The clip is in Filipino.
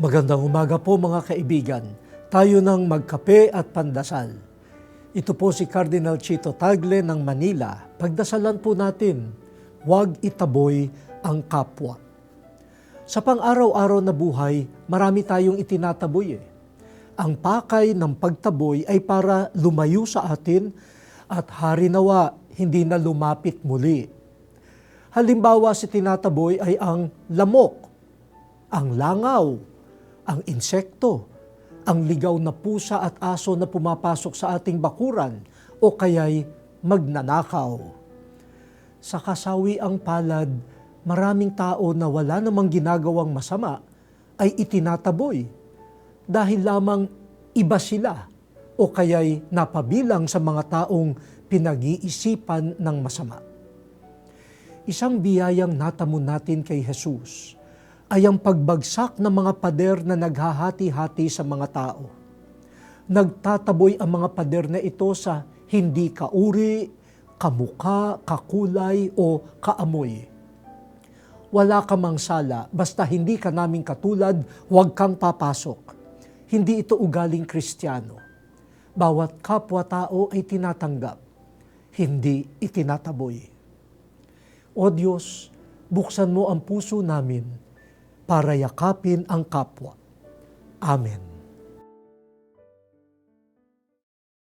Magandang umaga po mga kaibigan. Tayo nang magkape at pandasal. Ito po si Cardinal Chito Tagle ng Manila. Pagdasalan po natin, huwag itaboy ang kapwa. Sa pang-araw-araw na buhay, marami tayong itinataboy. Ang pakay ng pagtaboy ay para lumayo sa atin at harinawa hindi na lumapit muli. Halimbawa sa tinataboy ay ang lamok, ang langaw, ang insekto, ang ligaw na pusa at aso na pumapasok sa ating bakuran o kaya'y magnanakaw. Sa kasawiang palad, maraming tao na wala namang ginagawang masama ay itinataboy dahil lamang iba sila o kaya'y napabilang sa mga taong pinag-iisipan ng masama. Isang biyayang natamo natin kay Jesus ay ang pagbagsak ng mga pader na naghahati-hati sa mga tao. Nagtataboy ang mga pader na ito sa hindi kauri, kamukha, kakulay o kaamoy. Wala ka mang sala, basta hindi ka naming katulad, huwag kang papasok. Hindi ito ugaling Kristiyano. Bawat kapwa-tao ay tinatanggap, hindi itinataboy. O Diyos, buksan mo ang puso namin para yakapin ang kapwa. Amen.